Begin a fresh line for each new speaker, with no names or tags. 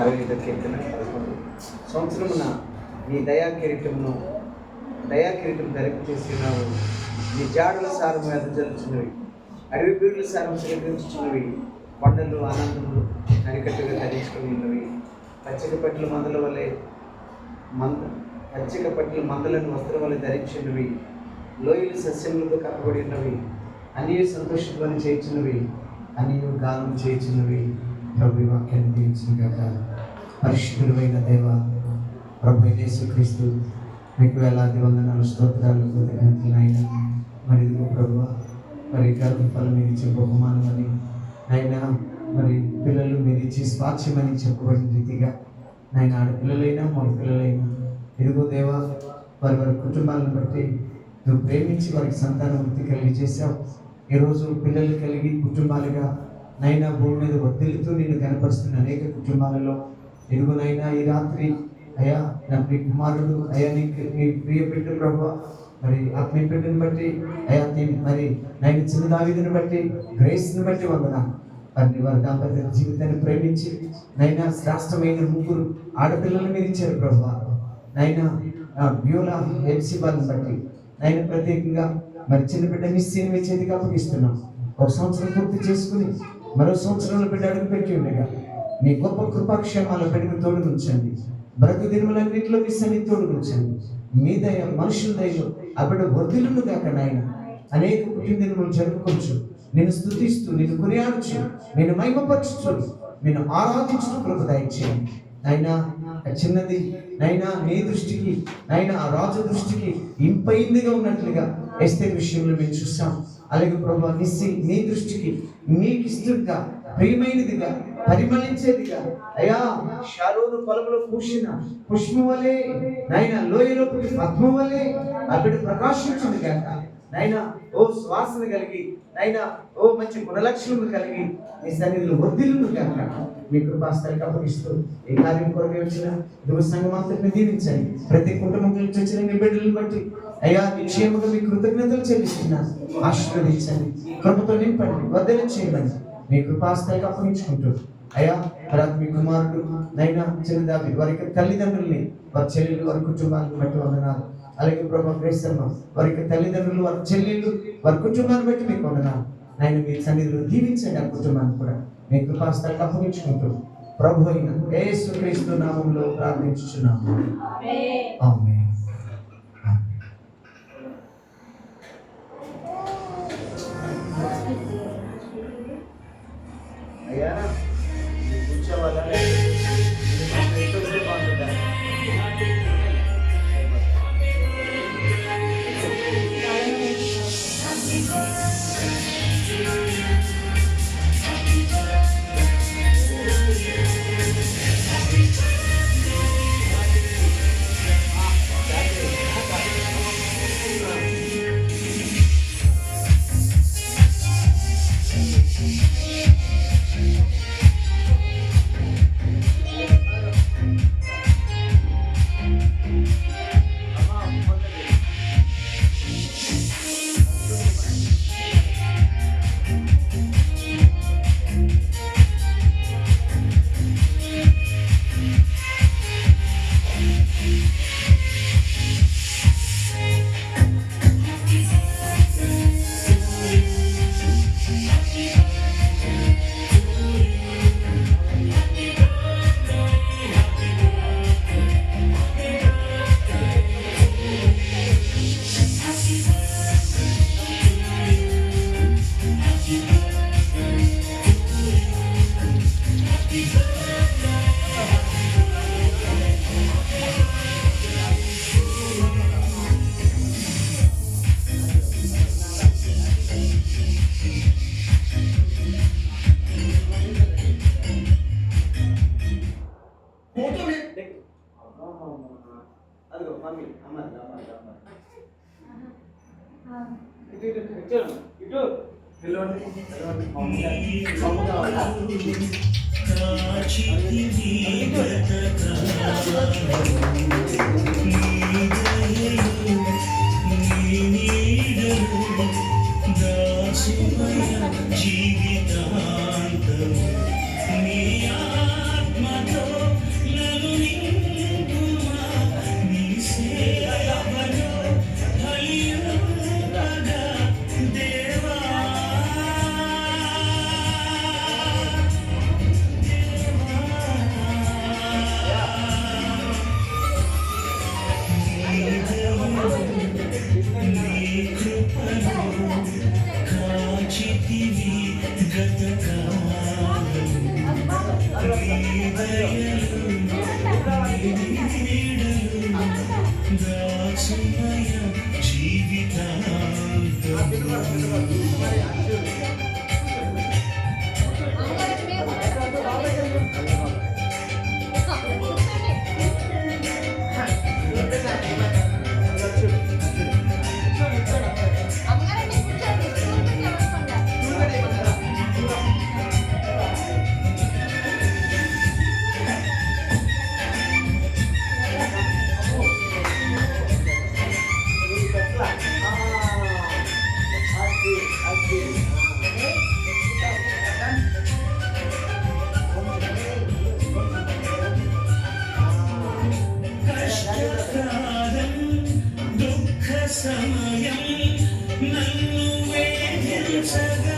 60 కీర్తన 11. సంవత్సరమున నీ దయాకిరీటం ధరింపు చేసినావు. నీ జాడుల సారము ఎదజల్చున్నవి, అడవి బీడుల సారము సేకరించుచున్నవి. కొండలు ఆనందములు కనికట్టుగా ధరించుకుని ఉన్నవి. పచ్చిక పట్ల మందలను వస్త్రం వల్ల ధరించినవి. లోయలు సస్యములతో కప్పబడి ఉన్నవి. అన్నీ సంతోషధ్వని చేయించినవి, అన్నీ గానం చేయించినవి. ప్రభు వాక్యాన్ని దీవించిన గాక. పరిశుద్ధుడైన దేవ, ప్రభు యేసుక్రీస్తు మీకు వేలాది వందనాలు, స్తోత్రాలు, కృతజ్ఞతలు అయినా. మరి ప్రభు మరి గర్భఫలం మీరు ఇచ్చే బహుమానం అని అయినా, మరి పిల్లలు మీరు ఇచ్చే స్వాచ్ఛమని చెప్పబడిన రీతిగా నాయన ఆడపిల్లలైనా మగ పిల్లలైనా ఇదిగో దేవా, వారి కుటుంబాలను బట్టి నువ్వు ప్రేమించి వారికి సంతాన వృత్తి కలిగి చేశావు. ఈరోజు పిల్లలు కలిగి కుటుంబాలుగా నైనా భూమి మీద వర్ధిల్లుతూ నేను కనపరుస్తున్న అనేక కుటుంబాలలో ఇదిగోనైనా ఈ రాత్రి అయ్యా నా ప్రియ కుమారుడు అయ్యా నీ ప్రియ బిడ్డ ప్రభు మరి ఆత్మీయ బిడ్డను బట్టి అయ్యా మరి నేను చిన్న దావీదుని బట్టి గ్రేస్ని బట్టి వందనాలు. వారి దాంపత్య జీవితాన్ని ప్రేమించి నైనా శ్రేష్టమైన 3 ఆడపిల్లలు మీరు ఇచ్చారు ప్రభు. నైనా బ్యూలా హెప్సిబాని బట్టి నైనా ప్రత్యేకంగా మరి చిన్న బిడ్డ మిస్సీని మీ చేతికి అప్పగిస్తున్నాం. 1 సంవత్సరం పూర్తి చేసుకుని మరో సంవత్సరంలో బిడ్డ అడుగు పెట్టి ఉండగా మీ గొప్ప కృపాక్షేమాల బిడ్డకు తోడుగుంచండి. బ్రతుకు దినములన్నింటిలో మీ సన్ని తోడుగుంచండి. మీ దయ మనుషుల దయలో ఆ బిడ్డ వర్ధిల్లును గాక నాయన. అనేక పుట్టినదినములు జరుపుకోవచ్చు. నేను స్తుతిస్తూ, నేను కొనియాడుచు, నేను మహిమపరచుచు, నేను ఆరాధించు కృప దయచేయండి. అయినా చిన్నది నైనా నీ దృష్టికి నైనా ఆ రాజు దృష్టికి ఇంపైందిగా ఉన్నట్లుగా ఎస్తేరు విషయంలో మేము చూసాం. అలాగే ప్రభు నీ దృష్టికి నీకు ఇష్టంగా ప్రియమైనదిగా పరిమళించేదిగా అయ్యా షారోను పొలంలో పూసిన పుష్పం వలె నైనా లోయలో పద్మం వలె ఆ బిడ్డ ప్రకాశించింది కాక నైనా ఓ శ్వాసను కలిగి నైనా ఓ మంచి గుణలక్షణములు కలిగి నీ సన్నిధిలో వర్ధిల్లును కాక మీ కృపాస్థలికి అప్పగిస్తూ ఈ కార్యం కొరకు వచ్చిన యువ సంఘం అంతటిని దీవించండి. ప్రతి కుటుంబం నుంచి వచ్చిన మీ బిడ్డలను బట్టి అయ్యా నిశ్చయముగా మీ కృతజ్ఞతలు చెల్లిస్తున్నాను. ఆశీర్వదించండి, కృపతో నింపండి, వర్ధన చేయమని మీ కృపాస్థలికి అప్పగించుకుంటూ అయ్యా తర్వాత మీ కుమారుడు నైనా చిన్నదావి వారికి తల్లిదండ్రుల్ని వారి చెల్లెలు వారి కుటుంబాలను బట్టి వందనాలు. అలాగే ప్రభా క్రైస్తమ్మ వారికి తల్లిదండ్రులు వారి చెల్లెళ్ళు వారి కుటుంబాన్ని బట్టి మీకు వందనాలు. ఆయన మీ సన్నిధిలో దీవించండి. ఆ కుటుంబాన్ని కూడా మీ కృపాస్థలికి అప్పగించుకుంటూ ప్రభు అయిన యేసుక్రీస్తు నామములో ప్రార్థించుచున్నాము. ఆమేన్. అయ్యా కూర్చోవాలా?
జీవితాంతం నీ ఆత్మతో దాచుమయ కష్టకాలం దుఃఖ సమయం నన్ను వేధించగా